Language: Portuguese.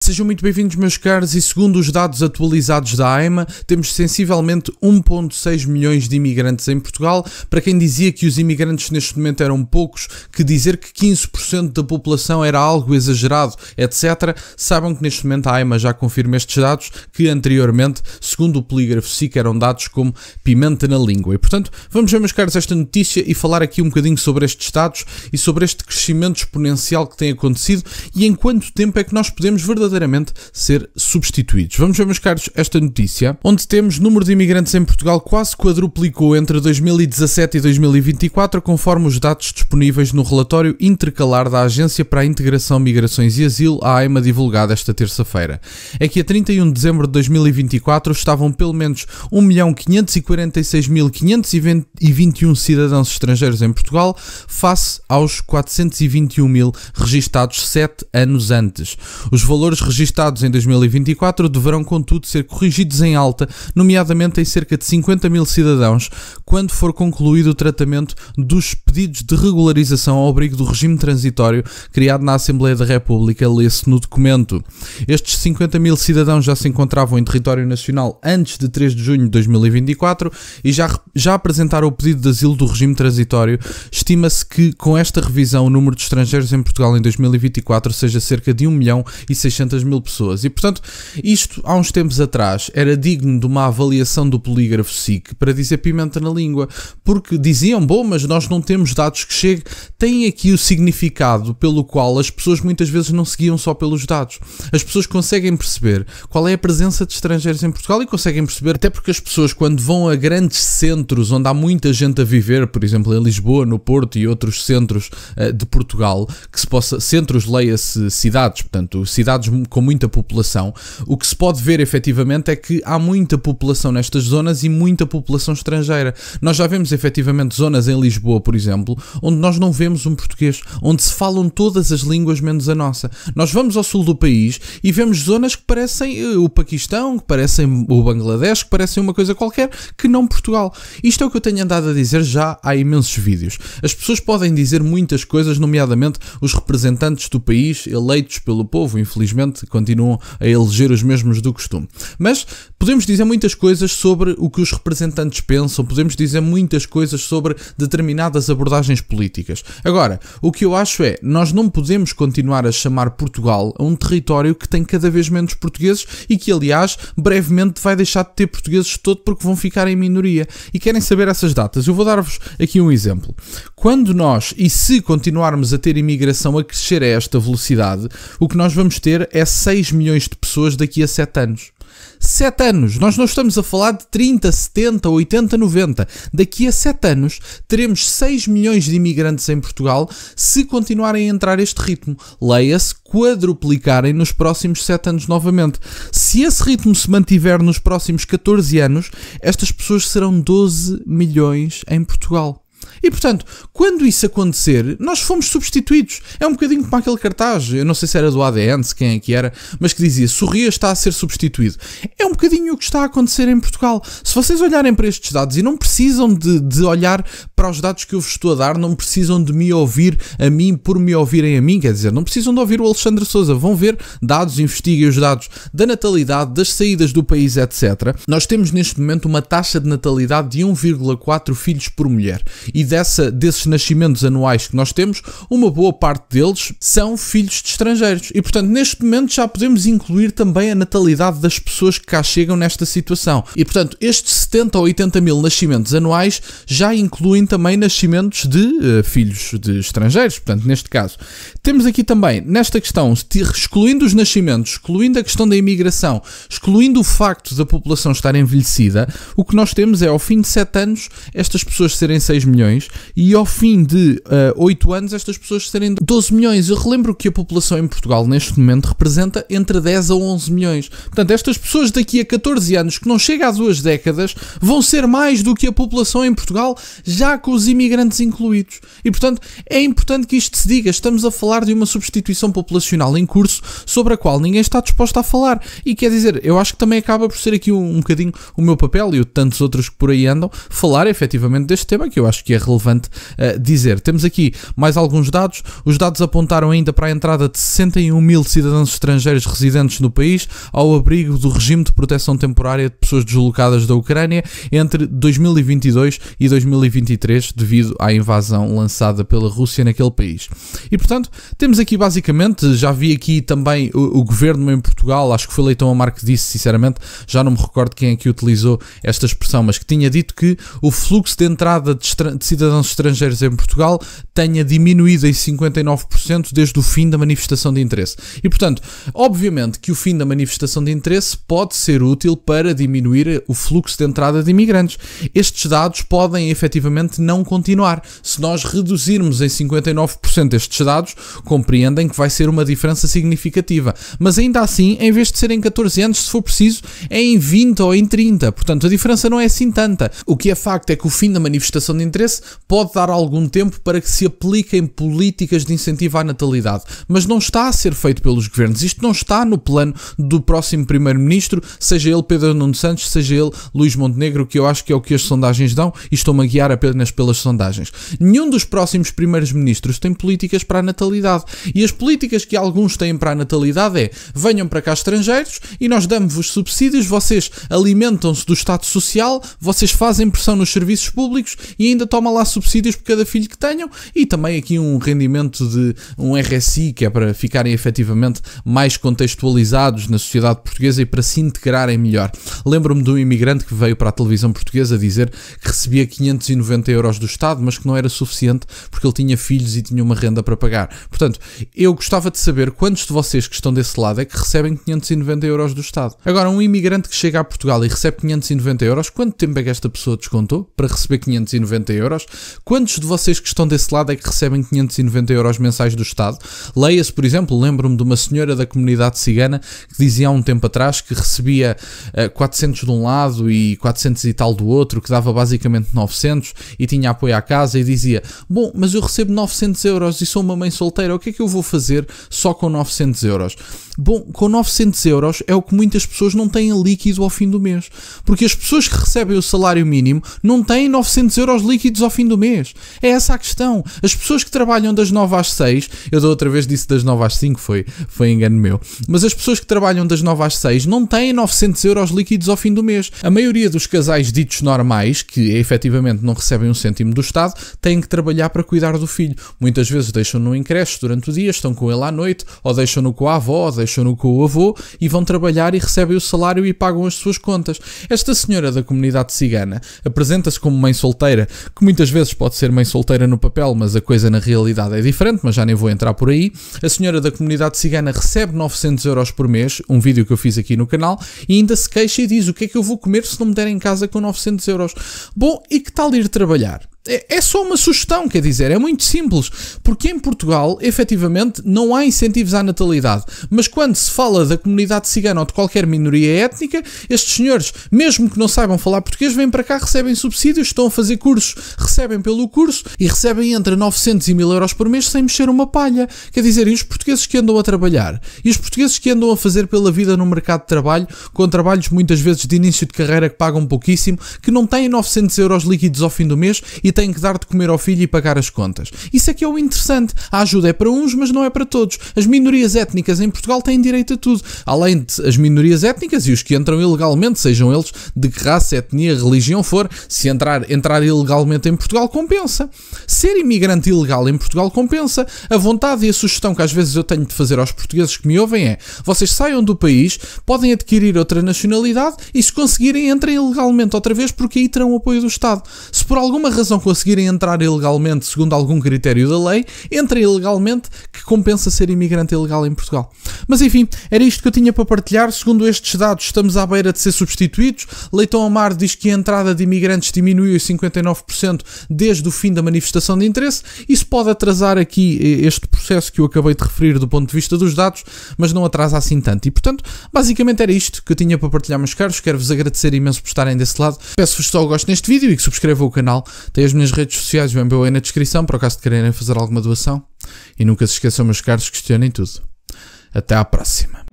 Sejam muito bem-vindos, meus caros, e segundo os dados atualizados da AEMA, temos sensivelmente 1,6 milhões de imigrantes em Portugal. Para quem dizia que os imigrantes neste momento eram poucos, que dizer que 15% da população era algo exagerado, etc., saibam que neste momento a AEMA já confirma estes dados, que anteriormente, segundo o polígrafo SIC, eram dados como pimenta na língua. E portanto, vamos ver, meus caros, esta notícia e falar aqui um bocadinho sobre estes dados e sobre este crescimento exponencial que tem acontecido e em quanto tempo é que nós podemos verdadeiramente ser substituídos. Vamos ver, meus caros, esta notícia, onde temos o número de imigrantes em Portugal quase quadruplicou entre 2017 e 2024, conforme os dados disponíveis no relatório intercalar da Agência para a Integração, Migrações e Asilo, a AEMA, divulgado esta terça-feira. É que a 31 de dezembro de 2024 estavam pelo menos 1.546.521 cidadãos estrangeiros em Portugal, face aos 421.000 registados 7 anos antes. Os valores registados em 2024 deverão, contudo, ser corrigidos em alta, nomeadamente em cerca de 50.000 cidadãos, quando for concluído o tratamento dos pedidos de regularização ao abrigo do regime transitório criado na Assembleia da República, lê-se no documento. Estes 50.000 cidadãos já se encontravam em território nacional antes de 3 de junho de 2024 e já apresentaram o pedido de asilo do regime transitório. Estima-se que, com esta revisão, o número de estrangeiros em Portugal em 2024 seja cerca de 1.600.000 pessoas. E, portanto, isto, há uns tempos atrás, era digno de uma avaliação do polígrafo SIC para dizer pimenta na língua, porque diziam, bom, mas nós não temos dados que cheguem. Tem aqui o significado pelo qual as pessoas muitas vezes não seguiam só pelos dados. As pessoas conseguem perceber qual é a presença de estrangeiros em Portugal e conseguem perceber, até porque as pessoas, quando vão a grandes centros onde há muita gente a viver, por exemplo, em Lisboa, no Porto e outros centros de Portugal, centros, leia-se cidades, portanto, cidades com muita população, o que se pode ver efetivamente é que há muita população nestas zonas e muita população estrangeira. Nós já vemos efetivamente zonas em Lisboa, por exemplo, onde nós não vemos um português, onde se falam todas as línguas menos a nossa. Nós vamos ao sul do país e vemos zonas que parecem o Paquistão, que parecem o Bangladesh, que parecem uma coisa qualquer, que não Portugal. Isto é o que eu tenho andado a dizer já há imensos vídeos. As pessoas podem dizer muitas coisas, nomeadamente os representantes do país, eleitos pelo povo, infelizmente, continuam a eleger os mesmos do costume. Mas podemos dizer muitas coisas sobre o que os representantes pensam, podemos dizer muitas coisas sobre determinadas abordagens políticas. Agora, o que eu acho é, nós não podemos continuar a chamar Portugal a um território que tem cada vez menos portugueses e que, aliás, brevemente vai deixar de ter portugueses todo porque vão ficar em minoria. E querem saber essas datas? Eu vou dar-vos aqui um exemplo. Quando nós, e se continuarmos a ter imigração a crescer a esta velocidade, o que nós vamos ter é 6 milhões de pessoas daqui a 7 anos. 7 anos, nós não estamos a falar de 30, 70, 80, 90. Daqui a 7 anos teremos 6 milhões de imigrantes em Portugal se continuarem a entrar este ritmo. Leia-se, quadruplicarem nos próximos 7 anos novamente. Se esse ritmo se mantiver nos próximos 14 anos, estas pessoas serão 12 milhões em Portugal. E, portanto, quando isso acontecer, nós fomos substituídos. É um bocadinho como aquele cartaz, eu não sei se era do ADN, se quem é que era, mas que dizia, Sorria está a ser substituído. É um bocadinho o que está a acontecer em Portugal. Se vocês olharem para estes dados, e não precisam de olhar para os dados que eu vos estou a dar, não precisam de me ouvir a mim por me ouvirem a mim, quer dizer, não precisam de ouvir o Alexandre Sousa, vão ver dados, investiguem os dados da natalidade, das saídas do país, etc. Nós temos neste momento uma taxa de natalidade de 1,4 filhos por mulher. E desses nascimentos anuais que nós temos, uma boa parte deles são filhos de estrangeiros. E, portanto, neste momento já podemos incluir também a natalidade das pessoas que cá chegam nesta situação. E, portanto, estes 70 ou 80 mil nascimentos anuais já incluem também nascimentos de filhos de estrangeiros. Portanto, neste caso, temos aqui também, nesta questão, excluindo os nascimentos, excluindo a questão da imigração, excluindo o facto da população estar envelhecida, o que nós temos é, ao fim de 7 anos, estas pessoas serem 6 milhões e ao fim de 8 anos estas pessoas serem 12 milhões. Eu relembro que a população em Portugal neste momento representa entre 10 a 11 milhões. Portanto, estas pessoas daqui a 14 anos, que não chega a 2 décadas, vão ser mais do que a população em Portugal, já com os imigrantes incluídos. E, portanto, é importante que isto se diga. Estamos a falar de uma substituição populacional em curso sobre a qual ninguém está disposto a falar. E quer dizer, eu acho que também acaba por ser aqui um bocadinho o meu papel e o de tantos outros que por aí andam, falar efetivamente deste tema, que eu acho que é relevante relevante dizer. Temos aqui mais alguns dados. Os dados apontaram ainda para a entrada de 61 mil cidadãos estrangeiros residentes no país ao abrigo do regime de proteção temporária de pessoas deslocadas da Ucrânia entre 2022 e 2023 devido à invasão lançada pela Rússia naquele país. E portanto, temos aqui basicamente, já vi aqui também o governo em Portugal, acho que foi Leitão Amar que disse, sinceramente, já não me recordo quem é que utilizou esta expressão, mas que tinha dito que o fluxo de entrada de cidadãos estrangeiros em Portugal tenha diminuído em 59% desde o fim da manifestação de interesse. E portanto, obviamente que o fim da manifestação de interesse pode ser útil para diminuir o fluxo de entrada de imigrantes. Estes dados podem efetivamente não continuar. Se nós reduzirmos em 59% estes dados, compreendem que vai ser uma diferença significativa. Mas ainda assim, em vez de serem 14 anos, se for preciso, é em 20 ou em 30. Portanto, a diferença não é assim tanta. O que é facto é que o fim da manifestação de interesse pode dar algum tempo para que se apliquem políticas de incentivo à natalidade. Mas não está a ser feito pelos governos. Isto não está no plano do próximo primeiro-ministro, seja ele Pedro Nuno Santos, seja ele Luís Montenegro, que eu acho que é o que as sondagens dão, e estou-me a guiar apenas pelas sondagens. Nenhum dos próximos primeiros-ministros tem políticas para a natalidade. E as políticas que alguns têm para a natalidade é: venham para cá estrangeiros e nós damos-vos subsídios, vocês alimentam-se do Estado Social, vocês fazem pressão nos serviços públicos e ainda tomam lá subsídios por cada filho que tenham, e também aqui um rendimento de um RSI, que é para ficarem efetivamente mais contextualizados na sociedade portuguesa e para se integrarem melhor. Lembro-me de um imigrante que veio para a televisão portuguesa dizer que recebia 590 euros do Estado, mas que não era suficiente porque ele tinha filhos e tinha uma renda para pagar. Portanto, eu gostava de saber quantos de vocês que estão desse lado é que recebem 590 euros do Estado. Agora, um imigrante que chega a Portugal e recebe 590 euros, quanto tempo é que esta pessoa descontou para receber 590 euros? Quantos de vocês que estão desse lado é que recebem 590 euros mensais do Estado? Leia-se, por exemplo, lembro-me de uma senhora da comunidade cigana que dizia há um tempo atrás que recebia 400 de um lado e 400 e tal do outro, que dava basicamente 900 e tinha apoio à casa, e dizia: bom, mas eu recebo 900 euros e sou uma mãe solteira, o que é que eu vou fazer só com 900 euros? Bom, com 900 euros é o que muitas pessoas não têm líquido ao fim do mês. Porque as pessoas que recebem o salário mínimo não têm 900 euros líquidos ao fim do mês. É essa a questão. As pessoas que trabalham das 9 às 6, eu da outra vez disse das 9 às 5, foi engano meu. Mas as pessoas que trabalham das 9 às 6 não têm 900 euros líquidos ao fim do mês. A maioria dos casais ditos normais, que efetivamente não recebem um cêntimo do Estado, têm que trabalhar para cuidar do filho. Muitas vezes deixam-no em creche durante o dia, estão com ele à noite, ou deixam-no com a avó, ou deixam-no com o avô, e vão trabalhar e recebem o salário e pagam as suas contas. Esta senhora da comunidade cigana apresenta-se como mãe solteira, que muitas vezes pode ser mãe solteira no papel, mas a coisa na realidade é diferente, mas já nem vou entrar por aí. A senhora da comunidade cigana recebe 900 euros por mês, um vídeo que eu fiz aqui no canal, e ainda se queixa e diz: o que é que eu vou comer se não me derem em casa com 900 euros? Bom, e que tal ir trabalhar? É só uma sugestão, quer dizer, é muito simples, porque em Portugal, efetivamente, não há incentivos à natalidade, mas quando se fala da comunidade cigana ou de qualquer minoria étnica, estes senhores, mesmo que não saibam falar português, vêm para cá, recebem subsídios, estão a fazer cursos, recebem pelo curso e recebem entre 900 e 1000 euros por mês sem mexer uma palha. Quer dizer, e os portugueses que andam a trabalhar? E os portugueses que andam a fazer pela vida no mercado de trabalho, com trabalhos muitas vezes de início de carreira que pagam pouquíssimo, que não têm 900 euros líquidos ao fim do mês e têm que dar de comer ao filho e pagar as contas. Isso é que é o interessante. A ajuda é para uns, mas não é para todos. As minorias étnicas em Portugal têm direito a tudo. Além de as minorias étnicas e os que entram ilegalmente, sejam eles de que raça, etnia, religião for, se entrar ilegalmente em Portugal compensa. Ser imigrante ilegal em Portugal compensa. A vontade e a sugestão que às vezes eu tenho de fazer aos portugueses que me ouvem é: vocês saiam do país, podem adquirir outra nacionalidade e, se conseguirem, entrem ilegalmente outra vez, porque aí terão o apoio do Estado. Se por alguma razão conseguirem entrar ilegalmente segundo algum critério da lei, entrem ilegalmente, que compensa ser imigrante ilegal em Portugal. Mas enfim, era isto que eu tinha para partilhar. Segundo estes dados, estamos à beira de ser substituídos. Leitão Amar diz que a entrada de imigrantes diminuiu em 59% desde o fim da manifestação de interesse. Isso pode atrasar aqui este processo que eu acabei de referir do ponto de vista dos dados, mas não atrasa assim tanto. E portanto, basicamente era isto que eu tinha para partilhar, meus caros. Quero-vos agradecer imenso por estarem desse lado. Peço-vos só o gosto neste vídeo e que subscrevam o canal. Tem as minhas redes sociais, o MBA aí na descrição, para o caso de quererem fazer alguma doação. E nunca se esqueçam, meus caros, questionem tudo. Até à próxima.